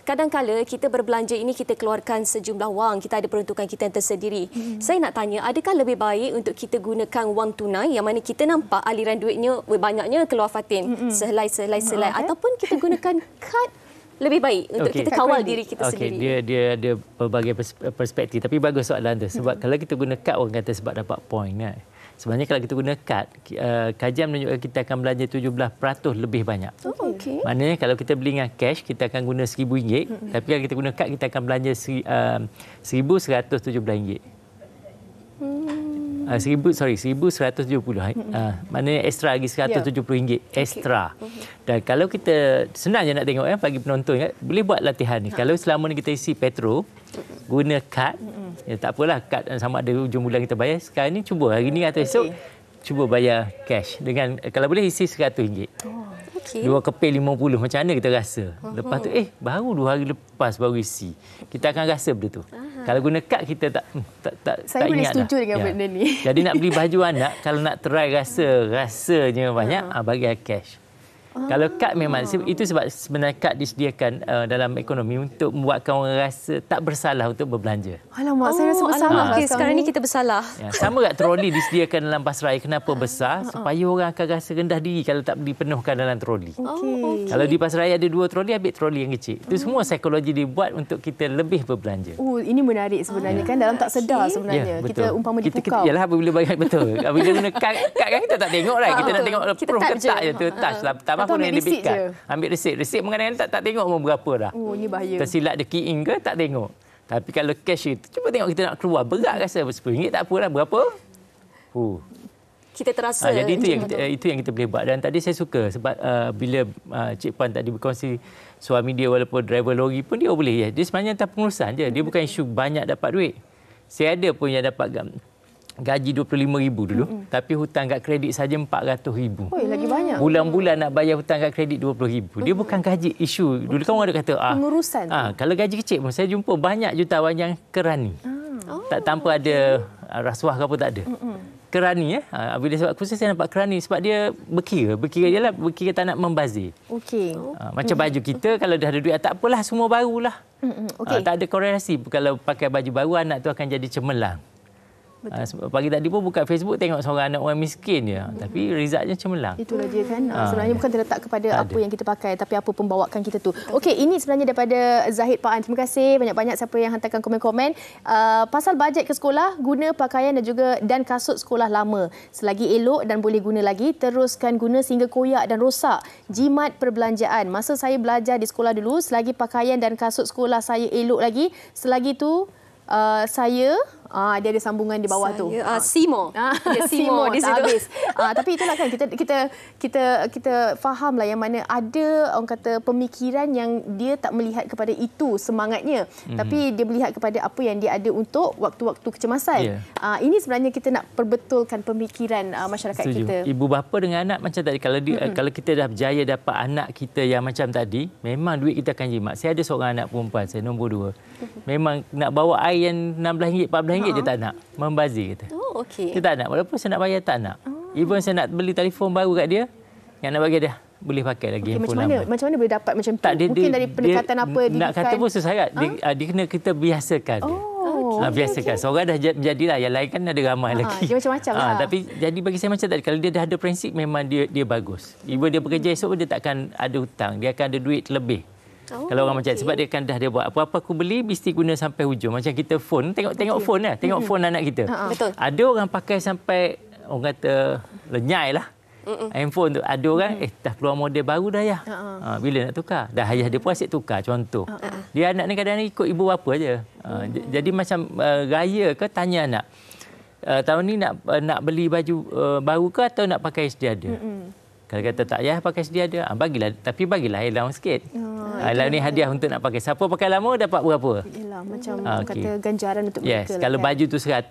Kadang-kala kita berbelanja ini kita keluarkan sejumlah wang, kita ada peruntukan kita yang tersendiri. Saya nak tanya, adakah lebih baik untuk kita gunakan wang tunai yang mana kita nampak aliran duitnya banyaknya keluar Fatin, selai ataupun kita gunakan kad lebih baik untuk kita kawal diri kita sendiri? Dia ada pelbagai perspektif, tapi bagus soalan tu. Sebab kalau kita guna kad, orang kata sebab dapat poin kan. Sebenarnya kalau kita guna kad, kajian menunjukkan kita akan belanja 17% lebih banyak. Maknanya kalau kita beli dengan cash, kita akan guna RM1,000. Tapi kalau kita guna kad, kita akan belanja RM1,170. 1,170. Maknanya ekstra lagi RM170 ekstra. Dan kalau kita senang je nak tengok bagi penonton boleh buat latihan ni. Kalau selama ni kita isi petrol guna kad, tak apalah kad sama ada hujung bulan kita bayar. Sekarang ni cuba hari ni atau esok cuba bayar cash dengan kalau boleh isi RM100. 2 keping 50, macam mana kita rasa? Lepas tu baru 2 hari lepas baru isi. Kita akan rasa benda tu. Kalau guna kad kita tak saya boleh ingat setuju dah. dengan benda ni. Jadi nak beli baju anak, kalau nak try rasanya banyak, bagi cash. Kalau kad memang itu sebab sebenarnya kad disediakan dalam ekonomi untuk membuatkan orang rasa tak bersalah untuk berbelanja. Alamak, saya rasa bersalah. Okay, sekarang ni kita bersalah. Ya, sama tak troli disediakan dalam pasaraya. Kenapa besar? Supaya orang akan rasa rendah diri kalau tak dipenuhkan dalam troli. Kalau di pasaraya ada 2 troli, ambil troli yang kecil. Itu semua psikologi dibuat untuk kita lebih berbelanja. Ini menarik sebenarnya kan, dalam tak sedar sebenarnya. Kita umpama dipukau. Yalah, apabila bagi betul. Apabila guna kad kan kita tak tengok lah. Kita nak tengok proof ke tak je tu. Touch lah. Tak apa yang debit card. Ambil resit. Resit kadang-kadang tak tengok mau berapa dah. Ini bahaya. Tersilap dia key in ke tak tengok. Tapi kalau cash itu, cuba tengok kita nak keluar. Berat rasa RM10 tak apalah. Berapa? Kita terasa. Jadi itu yang kita boleh buat. Dan tadi saya suka sebab bila Cik Puan tadi berkongsi suami dia walaupun driver lori pun dia boleh. Ya. Dia sebenarnya tak pengurusan je. Dia bukan isu banyak dapat duit. Saya ada pun yang dapat gaji RM25,000 dulu, tapi hutang kad kredit saja RM400,000. Lagi banyak. Bulan-bulan nak bayar hutang kad kredit RM20,000. Dia bukan gaji isu. Dulu kan orang ada kata pengurusan. Kalau gaji kecil pun saya jumpa banyak jutawan yang kerani. Tak tanpa ada rasuah ke apa tak ada. Kerani bila sebab khusus saya nampak kerani sebab dia berkira jelah berkira tak nak membazir. Macam baju kita kalau dah ada duit tak apalah semua barulah. Tak ada korelasi kalau pakai baju baru anak tu akan jadi cemerlang. Pagi tadi pun buka Facebook tengok seorang anak orang miskin je. Tapi resultnya cemerlang. Itulah dia kan. Sebenarnya bukan terletak kepada apa yang kita pakai tapi apa pembawakan kita tu. Okey, ini sebenarnya daripada Zahid Pak An. Terima kasih banyak-banyak siapa yang hantarkan komen-komen. Pasal bajet ke sekolah, guna pakaian dan kasut sekolah lama. Selagi elok dan boleh guna lagi, teruskan guna sehingga koyak dan rosak. Jimat perbelanjaan. Masa saya belajar di sekolah dulu, selagi pakaian dan kasut sekolah saya elok lagi, selagi tu saya dia ada sambungan di bawah tu. Simo. Simo di situ. Habis. Tapi itulah kan kita fahamlah yang mana ada orang kata pemikiran yang dia tak melihat kepada itu semangatnya, tapi dia melihat kepada apa yang dia ada untuk waktu-waktu kecemasan. Ini sebenarnya kita nak perbetulkan pemikiran masyarakat kita. Ibu bapa dengan anak macam tadi kalau kita dah berjaya dapat anak kita yang macam tadi, memang duit kita akan jimat. Saya ada seorang anak perempuan, saya nombor 2. Memang nak bawa air yang RM16, RM14 dia tak nak. Membazir kata. Dia tak nak. Walaupun saya nak bayar, tak nak. Even saya nak beli telefon baru kat dia, yang nak bagi dia, boleh pakai lagi handphone lama. Macam mana boleh dapat macam tu? Mungkin dari pendekatan apa didikan? Nak kata pun sesarat. Dia kena kita biasakan dia. Biasakan. Seorang dah menjadilah. Yang lain kan ada ramai lagi. Dia macam-macam lah. Tapi jadi bagi saya macam tadi. Kalau dia dah ada prinsip, memang dia bagus. Even dia bekerja esok, dia takkan ada hutang. Dia akan ada duit lebih. Kalau orang macam sebab dia kan dah dia buat apa-apa aku beli mesti guna sampai hujung. Macam kita phone, tengok phone lah, tengok phone anak kita. Betul. Ada orang pakai sampai orang kata lenyai lah. Handphone tu ada orang dah keluar model baru dah ya. Bila nak tukar? Dah ayah dia pun asyik tukar contoh. Dia anak ni kadang-kadang ikut ibu bapa aja. Jadi macam raya ke tanya anak. Tahun ni nak beli baju baru ke atau nak pakai sedia ada? Kalau kata tak payah pakai sedia ada, bagilah, tapi bagilah allowance sikit. Allowance ni hadiah untuk nak pakai. Siapa pakai lama dapat berapa? Yalah, macam kata ganjaran untuk mereka. Kalau kan? baju tu 100,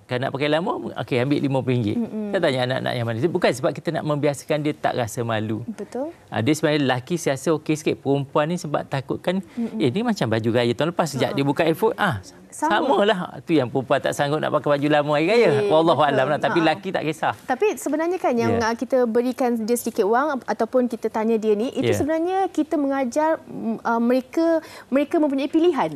kalau nak pakai lama, okey ambil RM50. Kita tanya anak-anak yang mana. Bukan sebab kita nak membiasakan dia tak rasa malu. Betul. Dia sebenarnya lelaki saya rasa okey sikit. Perempuan ni sebab takutkan, ni macam baju raya tahun lepas sejak dia buka iPhone, samalah. Tu yang perempuan tak sanggup nak pakai baju lama hari raya. Wallahualam lah. Tapi lelaki tak kisah. Tapi sebenarnya kan yang kita berikan dia sedikit wang ataupun kita tanya dia ni, itu sebenarnya kita mengajar mereka mempunyai pilihan.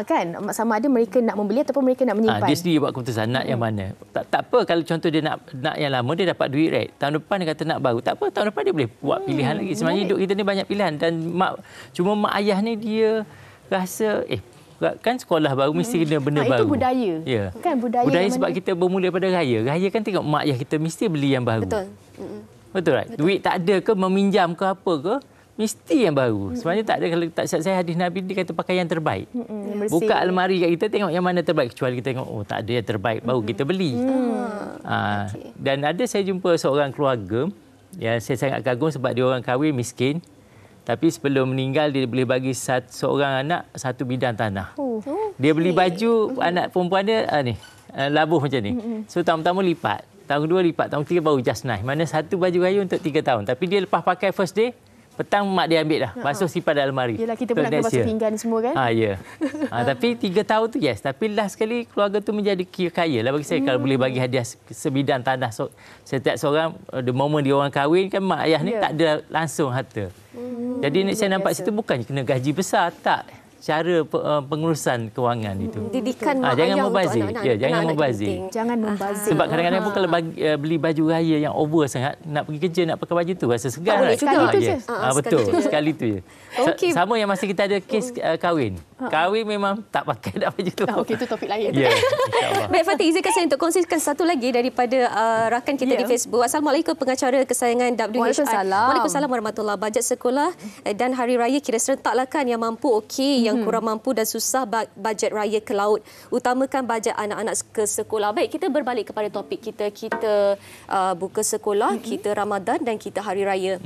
Kan? Sama ada mereka nak membeli ataupun mereka nak menyimpan. Dia sendiri buat keputusan nak yang mana. Tak apa kalau contoh dia nak yang lama, dia dapat duit right. Tahun depan dia kata nak baru. Tak apa, tahun depan dia boleh buat pilihan lagi. Sebenarnya hidup kita ni banyak pilihan. Dan cuma mak ayah ni dia rasa kan sekolah baru mesti kena benda baru. Itu budaya. Kan budaya sebab kita bermula daripada raya. Raya kan tengok mak ayah kita mesti beli yang baru. Betul right? Duit tak ada ke, meminjam ke apa ke, mesti yang baru. Sebenarnya tak ada. Kalau tak saya hadis Nabi dia kata pakai yang terbaik. Buka almari kat kita tengok yang mana terbaik. Kecuali kita tengok tak ada yang terbaik baru kita beli. Dan ada saya jumpa seorang keluarga yang saya sangat kagum sebab dia orang kahwin miskin. Tapi sebelum meninggal dia boleh bagi seorang anak satu bidang tanah. Dia beli baju anak perempuan dia labuh macam ni. So tahun pertama lipat, tahun kedua lipat, tahun ketiga baru just nice. Mana satu baju raya untuk 3 tahun. Tapi dia lepas pakai first day Petang mak dia ambil dah. Basuh simpan dalam almari. Yelah, kita pun nak kena basuh pinggan semua kan. Ya. Tapi 3 tahun tu yes. Tapi last sekali keluarga tu menjadi kaya lah bagi saya. Kalau boleh bagi hadiah sebidang tanah setiap seorang. The moment dia orang kahwin kan mak ayah ni tak ada langsung harta. Jadi saya nampak situ bukannya kena gaji besar. Tak. Cara pengurusan kewangan itu. Didikan mak jangan ayah membazir. untuk anak-anak. Jangan membazir. Jangan membazir. Sebab kadang-kadang pun kalau beli baju raya yang over sangat, nak pergi kerja nak pakai baju tu rasa segan. Sekali tu je. Betul, sekali tu je. Sama yang masa kita ada kes kahwin. Kahwin memang tak pakai dak baju tu. Okey, itu topik lain. Ya. Baik Fatih, izinkan saya untuk kongsikan satu lagi daripada rakan kita di Facebook. Assalamualaikum pengacara kesayangan WHI. Waalaikumsalam warahmatullahi. Bajet sekolah dan hari raya kira serentaklah kan, yang mampu okey, yang kurang mampu dan susah bajet raya ke laut. Utamakan bajet anak-anak ke sekolah. Baik, kita berbalik kepada topik kita. Kita buka sekolah, kita Ramadan dan kita hari raya.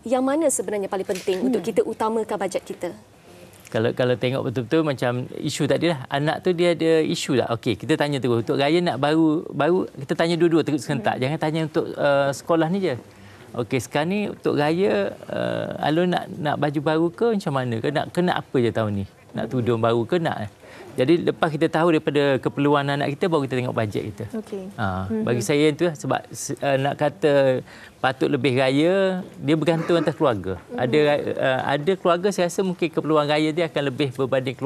Yang mana sebenarnya paling penting untuk kita utamakan bajet kita? Kalau tengok betul-betul macam isu tadi lah. Anak tu dia ada isu tak? Okey, kita tanya terus. Untuk raya nak baru kita tanya dua-dua terus serentak. Jangan tanya untuk sekolah ni je. Okey, sekarang ni untuk raya Alun nak baju baru ke macam mana? Kena apa je tahun ni? Nak tudung baru ke nak? Jadi lepas kita tahu daripada keperluan anak kita, baru kita tengok bajet kita. Okey. Bagi saya itu lah, sebab nak kata patut lebih raya, dia bergantung atas keluarga. Ada keluarga saya rasa mungkin keperluan raya dia akan lebih berbanding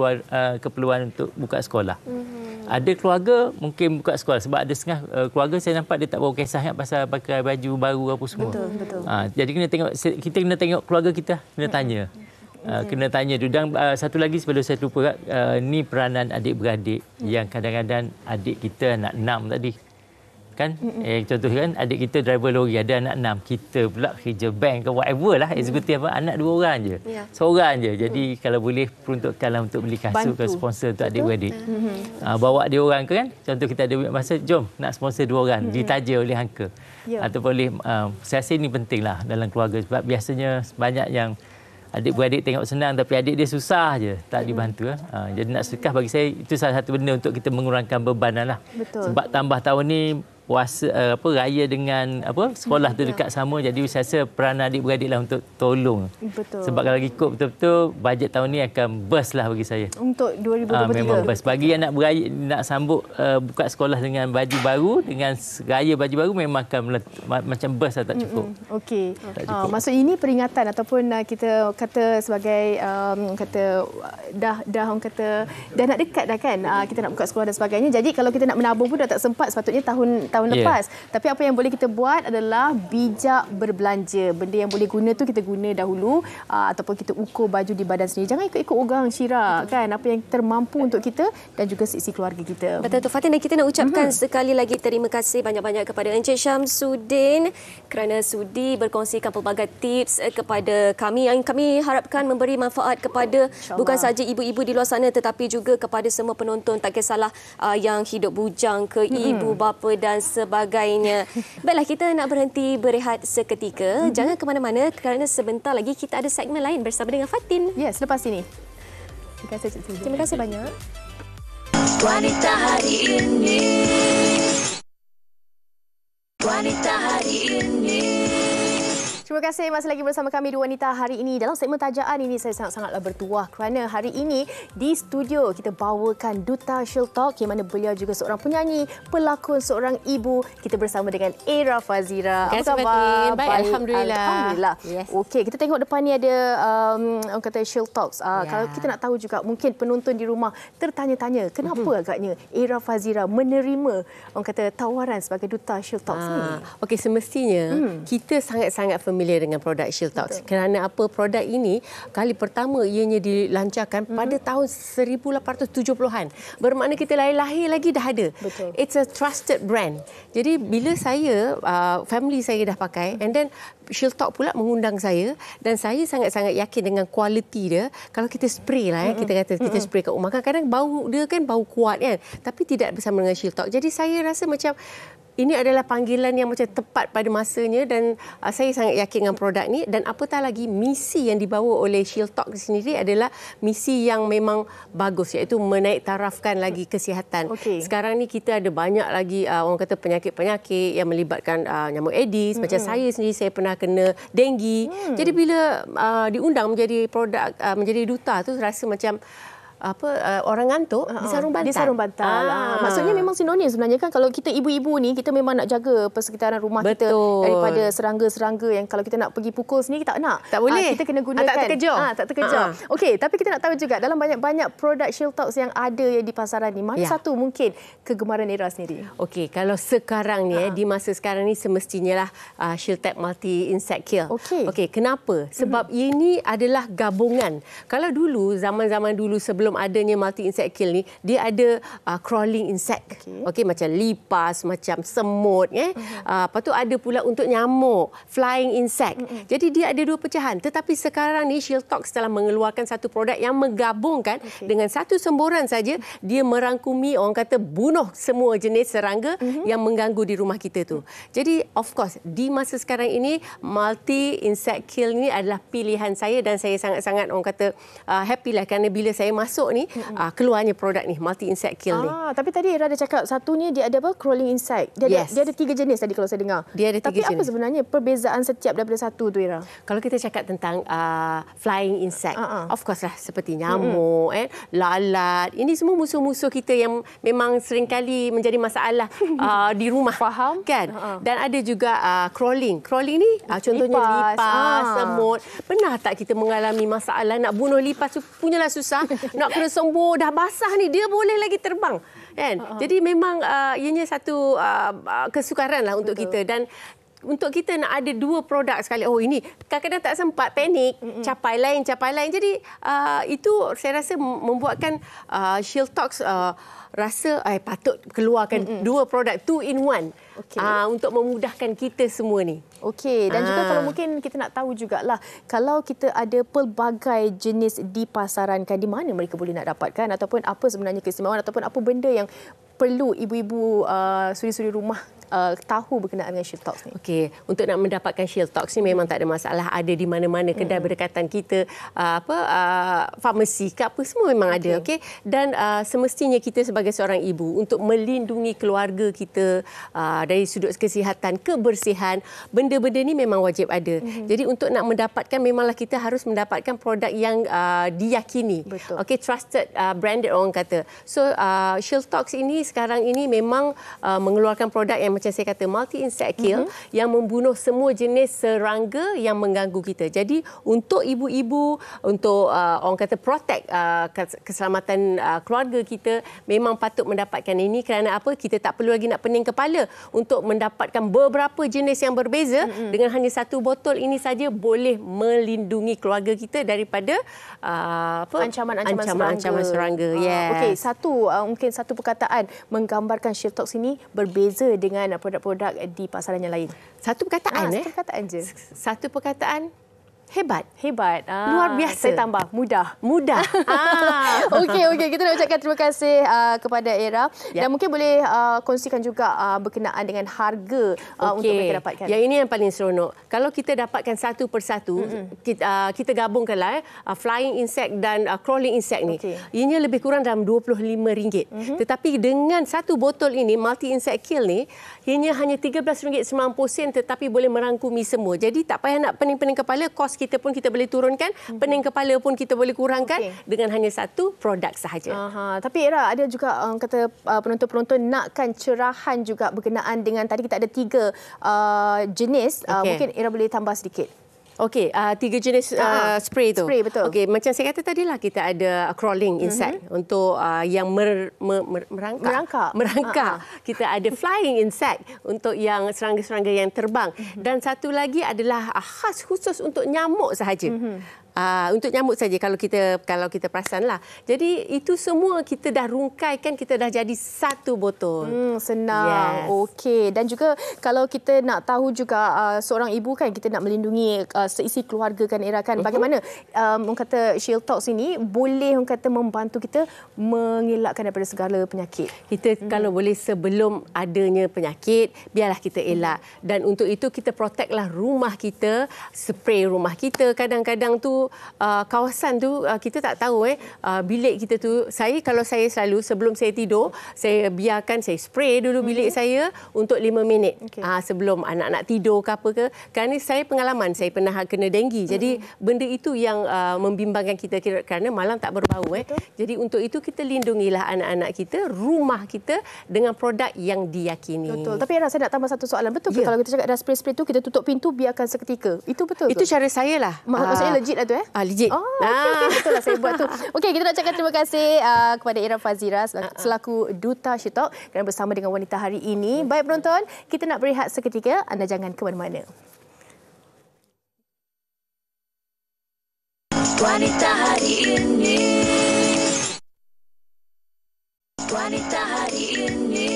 keperluan untuk buka sekolah. Ada keluarga mungkin buka sekolah sebab ada setengah keluarga saya nampak dia tak berapa kisah pasal pakai baju baru apa semua. Betul. Jadi kita kena tengok keluarga kita, kena tanya. Kena tanya tu. Dan satu lagi sebelum saya lupa, ni peranan adik-beradik yang kadang-kadang adik kita anak 6 tadi. Kan? Contoh kan, adik kita driver lori, ada anak 6. Kita pula kerja bank ke whatever lah, eksekutif anak 2 orang je. Seorang je. Jadi kalau boleh peruntukkanlah untuk beli kasut ke sponsor untuk adik-beradik. Bawa dia orang ke kan? Contoh kita ada masa, jom nak sponsor 2 orang. Ditaja oleh angka. Atau boleh, saya rasa ini pentinglah dalam keluarga. Sebab biasanya banyak yang adik-beradik tengok senang tapi adik dia susah je, tak dibantu. Jadi nak sedekah bagi saya itu salah satu benda untuk kita mengurangkan beban lah. Sebab tambah tahun ni puasa raya dengan sekolah tu dekat sama, jadi saya rasa peranan adik-beradiklah untuk tolong. Sebab kalau ikut betul-betul bajet tahun ni akan burst lah bagi saya. Untuk 2023. Memang burst. Bagi yang nak beraya, nak sambut buka sekolah dengan baju baru, dengan raya baju baru memang akan macam burst lah, tak cukup. Okey. Maksud ini peringatan ataupun kita kata sebagai dah nak dekat dah kan, kita nak buka sekolah dan sebagainya. Jadi kalau kita nak menabung pun dah tak sempat sepatutnya tahun lepas. Tapi apa yang boleh kita buat adalah bijak berbelanja. Benda yang boleh guna tu kita guna dahulu, ataupun kita ukur baju di badan sendiri. Jangan ikut-ikut orang, Syira, kan? Apa yang termampu untuk kita dan juga sisi keluarga kita. Betul tu Fatin, dan kita nak ucapkan sekali lagi terima kasih banyak-banyak kepada Encik Syamsuddin kerana sudi berkongsikan pelbagai tips kepada kami yang kami harapkan memberi manfaat kepada bukan sahaja ibu-ibu di luar sana tetapi juga kepada semua penonton, tak kisahlah yang hidup bujang ke ibu bapa dan sebagainya. Baiklah, kita nak berhenti berehat seketika. Jangan ke mana-mana kerana sebentar lagi kita ada segmen lain bersama dengan Fatin. Ya, selepas ini. Terima kasih banyak. Wanita hari ini. Wanita hari ini. Terima kasih masih lagi bersama kami di Wanita hari ini. Dalam segmen tajaan ini saya sangat-sangatlah bertuah kerana hari ini di studio kita bawakan Duta Shiltalk yang mana beliau juga seorang penyanyi, pelakon, seorang ibu. Kita bersama dengan Era Fazira. Apa khabar? Baik, Alhamdulillah. Yes. Okey, kita tengok depan ni ada orang kata Shiltalks. Kalau kita nak tahu juga, mungkin penonton di rumah tertanya-tanya, kenapa agaknya Era Fazira menerima orang kata tawaran sebagai Duta Shiltalks ni? Okey, semestinya kita sangat-sangat familiar dengan produk Shiltalks. Kerana apa, produk ini kali pertama ianya dilancarkan pada tahun 1870-an. Bermakna kita lahir lagi dah ada. Betul. It's a trusted brand. Jadi bila saya, family saya dah pakai, and then Shiltalk pula mengundang saya, dan saya sangat-sangat yakin dengan kualiti dia. Kalau kita spray lah, kita kata kita spray kat rumah, kadang-kadang bau dia kan bau kuat kan, tapi tidak bersama dengan Shiltalk. Jadi saya rasa macam ini adalah panggilan yang macam tepat pada masanya dan saya sangat yakin dengan produk ni. Dan apatah lagi, misi yang dibawa oleh Shield Talk sendiri adalah misi yang memang bagus, iaitu menaik tarafkan lagi kesihatan. Sekarang ni kita ada banyak lagi orang kata penyakit-penyakit yang melibatkan nyamuk Aedes. Macam saya sendiri, saya pernah kena denggi. Jadi bila diundang menjadi produk, menjadi duta tu, rasa macam orang ngantuk disarung bantal. Disarung bantal. Maksudnya memang sinonim sebenarnya kan, kalau kita ibu-ibu ni, kita memang nak jaga persekitaran rumah kita daripada serangga-serangga yang kalau kita nak pergi pukul sendiri, kita tak nak. Tak boleh. Kita kena gunakan. Tak terkejar. Tak terkejar. Okey, tapi kita nak tahu juga dalam banyak-banyak produk Shield Talks yang ada di pasaran ni, mana satu mungkin kegemaran Era sendiri? Okey, kalau sekarang ni di masa sekarang ni semestinya lah Shield Talk Multi Insect Kill. Okey, kenapa? Sebab ini adalah gabungan. Kalau dulu, zaman-zaman dulu sebelum adanya multi insect kill ni, dia ada crawling insect. Okey, macam lipas, macam semut, lepas tu ada pula untuk nyamuk, flying insect. Jadi dia ada dua pecahan. Tetapi sekarang ni Shield Talks telah mengeluarkan satu produk yang menggabungkan dengan satu semburan saja, dia merangkumi, orang kata, bunuh semua jenis serangga yang mengganggu di rumah kita tu. Jadi of course di masa sekarang ini multi insect kill ni adalah pilihan saya dan saya sangat-sangat, orang kata, happy lah kerana bila saya masuk ni keluarnya produk ni multi insect kill ni. Tapi tadi Era ada cakap satunya dia ada apa? Crawling insect. Dia ada 3 jenis tadi kalau saya dengar. Dia ada 3 jenis. Tapi apa sebenarnya perbezaan setiap daripada satu tu, Era? Kalau kita cakap tentang flying insect, of course lah, seperti nyamuk, lalat, ini semua musuh-musuh kita yang memang seringkali menjadi masalah di rumah. Faham? Kan? Dan ada juga crawling. Crawling ni contohnya lipas, semut. Pernah tak kita mengalami masalah nak bunuh lipas tu punyalah susah, nak kena sembuh, dah basah ni, dia boleh lagi terbang. Kan? Jadi memang ianya satu kesukaran lah untuk kita. Dan untuk kita nak ada 2 produk sekali, ini kadang-kadang tak sempat, panik, capai lain. Jadi itu saya rasa membuatkan Shield Talks rasa patut keluarkan 2 produk 2 in 1 untuk memudahkan kita semua ni. Okey, dan juga kalau mungkin kita nak tahu jugalah, kalau kita ada pelbagai jenis di pasaran, kan, di mana mereka boleh nak dapatkan, ataupun apa sebenarnya keistimewaan, ataupun apa benda yang perlu ibu-ibu suri-suri rumah tahu berkenaan dengan Shield Talks ni? Okey, untuk nak mendapatkan Shield Talks ni memang tak ada masalah, ada di mana-mana kedai berdekatan kita, farmasi ke apa, semua memang ada. Okey, dan semestinya kita sebagai seorang ibu untuk melindungi keluarga kita dari sudut kesihatan, kebersihan, benda-benda ni memang wajib ada. Jadi untuk nak mendapatkan, memanglah kita harus mendapatkan produk yang diyakini. Okey, trusted, branded orang kata. So Shield Talks ini sekarang ini memang mengeluarkan produk yang macam saya kata multi insect kill, yang membunuh semua jenis serangga yang mengganggu kita. Jadi untuk ibu-ibu, untuk orang kata protect keselamatan keluarga kita, memang patut mendapatkan ini. Kerana apa? Kita tak perlu lagi nak pening kepala untuk mendapatkan beberapa jenis yang berbeza. Dengan hanya 1 botol ini saja boleh melindungi keluarga kita daripada ancaman-ancaman serangga. Okey, mungkin satu perkataan menggambarkan Shield Talks ini berbeza dengan produk-produk di pasaran yang lain. Satu perkataan Satu perkataan je. Satu perkataan. Hebat. Luar biasa. Saya tambah mudah. Okey, kita nak ucapkan terima kasih kepada Era. Dan mungkin boleh kongsikan juga berkenaan dengan harga untuk mereka dapatkan. Yang ini yang paling seronok. Kalau kita dapatkan satu persatu, kita gabungkanlah flying insect dan crawling insect ni. Ianya lebih kurang dalam RM25. Tetapi dengan 1 botol ini, multi insect kill ni, ianya hanya RM13.90, tetapi boleh merangkumi semua. Jadi tak payah nak pening-pening kepala, kos kita pun kita boleh turunkan, pening kepala pun kita boleh kurangkan dengan hanya 1 produk sahaja. Tapi Era, ada juga kata penonton-penonton nakkan cerahan juga berkenaan dengan, tadi kita ada 3 jenis, mungkin Era boleh tambah sedikit. Okey, 3 jenis spray tu. Spray, betul. Okey, macam saya kata tadilah, kita ada crawling insect untuk yang merangkak. Kita ada flying insect untuk yang serangga-serangga yang terbang. Dan satu lagi adalah khas khusus untuk nyamuk sahaja. Untuk nyamuk saja kalau kita perasanlah. Jadi itu semua kita dah rungkaikan, kita dah jadi satu botol. Senang. Okey. Dan juga kalau kita nak tahu juga seorang ibu kan, kita nak melindungi seisi keluarga kan Era kan. Bagaimana orang kata Shield Talks ini boleh orang kata membantu kita mengelakkan daripada segala penyakit. Kita kalau boleh sebelum adanya penyakit, biarlah kita elak. Dan untuk itu kita protectlah rumah kita, spray rumah kita. Kadang-kadang tu kawasan tu kita tak tahu bilik kita tu. Kalau saya selalu sebelum saya tidur, saya biarkan saya spray dulu bilik saya untuk 5 minit sebelum anak-anak tidur ke apa ke. Kerana saya pengalaman, saya pernah kena denggi. Jadi benda itu yang membimbangkan kita kerana malam tak berbau. Jadi untuk itu kita lindungilah anak-anak kita, rumah kita dengan produk yang diyakini. Betul. Tapi Era, saya nak tambah satu soalan. Betul ke kalau kita cakap dah spray-spray tu kita tutup pintu biarkan seketika? Itu betul ke? Itu cara saya lah. Maksudnya legit lah tu legit. Okay, betul lah saya buat tu. Okey, kita nak cakap terima kasih kepada Era Fazira selaku Duta Shield Talk kerana bersama dengan wanita hari ini. Baik penonton, kita nak berehat seketika. Anda jangan ke mana-mana. Wanita hari ini. Wanita hari ini.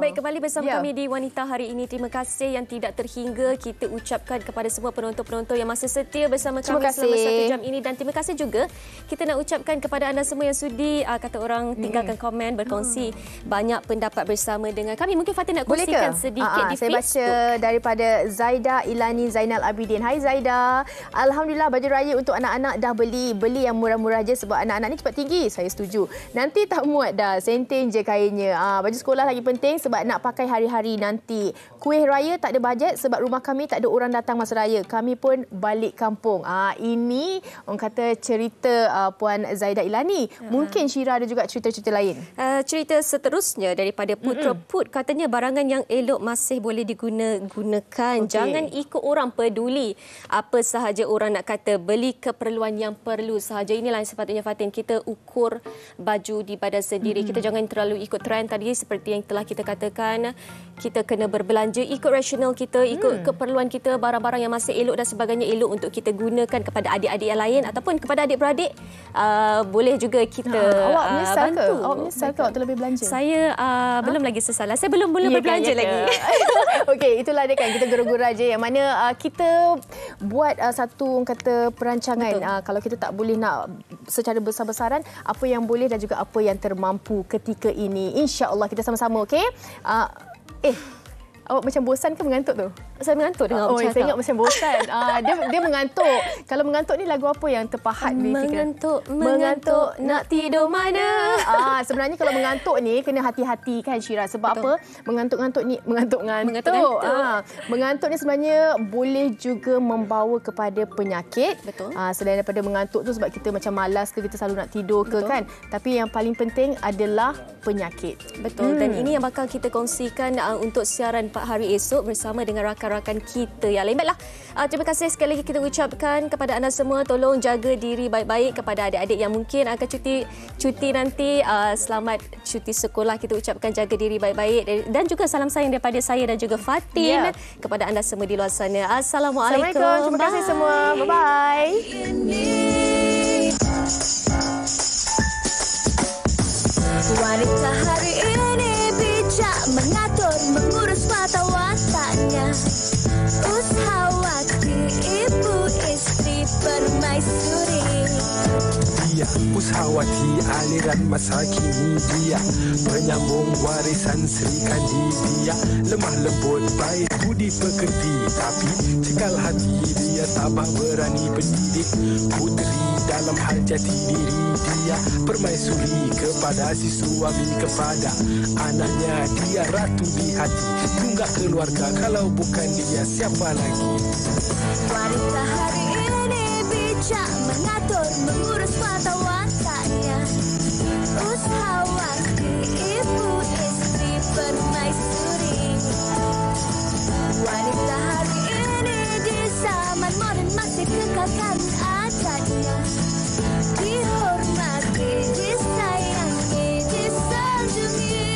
Baik, kembali bersama kami di Wanita hari ini. Terima kasih yang tidak terhingga kita ucapkan kepada semua penonton-penonton yang masih setia bersama kami selama 1 jam ini. Dan terima kasih juga kita nak ucapkan kepada anda semua yang sudi kata orang tinggalkan komen, berkongsi banyak pendapat bersama dengan kami. Mungkin Fatin nak kongsikan sedikit di Facebook. Saya baca daripada Zaida Ilani Zainal Abidin. Hai Zaida. Alhamdulillah baju raya untuk anak-anak dah beli. Beli yang murah-murah je sebab anak-anak ni cepat tinggi. Saya setuju. Nanti tak muat dah. Senten je kainnya. Baju sekolah lagi penting sebab nak pakai hari-hari nanti. Kuih raya tak ada bajet sebab rumah kami tak ada orang datang masa raya. Kami pun balik kampung. Ini orang kata cerita Puan Zaida Ilani. Mungkin Syira ada juga cerita-cerita lain. Cerita seterusnya daripada Putra Put, katanya barangan yang elok masih boleh digunakan. Jangan ikut orang peduli apa sahaja orang nak kata. Beli keperluan yang perlu sahaja. Inilah yang sepatutnya Fatin, kita ukur baju di badan sendiri. Kita jangan terlalu ikut trend tadi seperti yang telah kita katakan. Kita kena berbelanja ikut rasional kita, ikut keperluan kita. Barang-barang yang masih elok dan sebagainya elok untuk kita gunakan kepada adik-adik yang lain ataupun kepada adik-beradik. Boleh juga kita awak menyesal bantu. ke? Awak menyesal ke waktu lebih belanja? Saya belum lagi sesalah. Saya belum mula berbelanja lagi. Okey, itulah dia kan. Kita gurau-gurau je yang mana kita buat satu kata perancangan. Kalau kita tak boleh nak secara besar-besaran, apa yang boleh dan juga apa yang termampu ketika ini. InsyaAllah kita sama-sama, okey? Awak macam bosan ke mengantuk tu? Saya mengantuk dengan awak bercakap. Saya ingat macam bosan. Dia mengantuk. Kalau mengantuk ni lagu apa yang terpahat di fikiran? Mengantuk, nak tidur mana? Sebenarnya kalau mengantuk ni kena hati-hati kan Syira. Sebab apa? Mengantuk-ngantuk ni mengantuk. Mengantuk ni sebenarnya boleh juga membawa kepada penyakit. Betul. Selain daripada mengantuk tu sebab kita macam malas ke, kita selalu nak tidur ke kan. Tapi yang paling penting adalah penyakit. Betul. Dan ini yang bakal kita kongsikan untuk siaran hari esok bersama dengan rakan-rakan kita yang lain. Baiklah, terima kasih sekali lagi kita ucapkan kepada anda semua. Tolong jaga diri baik-baik. Kepada adik-adik yang mungkin akan cuti nanti, selamat cuti sekolah. Kita ucapkan jaga diri baik-baik. Dan juga salam sayang daripada saya dan juga Fatin kepada anda semua di luar sana. Assalamualaikum. Terima kasih semua. Bye-bye. Wanita hari ini bijak mengatur, mengurus mata wataknya. Ushawati, ibu istri permaisuri. Dia Ushawati, aliran masa kini dia penyambung warisan Sri Kandi. Dia lemah lembut, baik budi pekerti, tapi cekal hati dia tabah berani pendidik puteri dalam hal jati diri. Dia permaisuri kepada si suami, kepada anaknya. Dia ratu di hati, tunggak keluarga. Kalau bukan dia, siapa lagi? Wanita hari ini bijak mengatur, mengurus mata wataknya. Ushawati, ibu istri permaisuri. Wanita hari ini di zaman modern masih kekalkan adatnya. Dihormati, disayangi, disanjungi.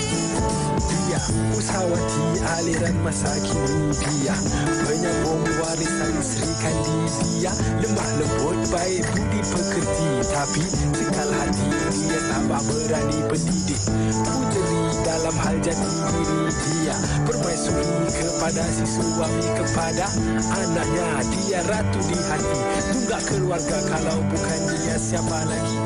Dia Ushawati, aliran aliran masa kini dia penyambung warisan Sri Kandi dia, lemah lembut baik budi pekerti, tapi cekal hati dia tambah berani pendidik, puteri dalam hal jati diri dia, permaisuri kepada si suami kepada anaknya, dia ratu di hati, tunggak keluarga, kalau bukan dia siapa lagi.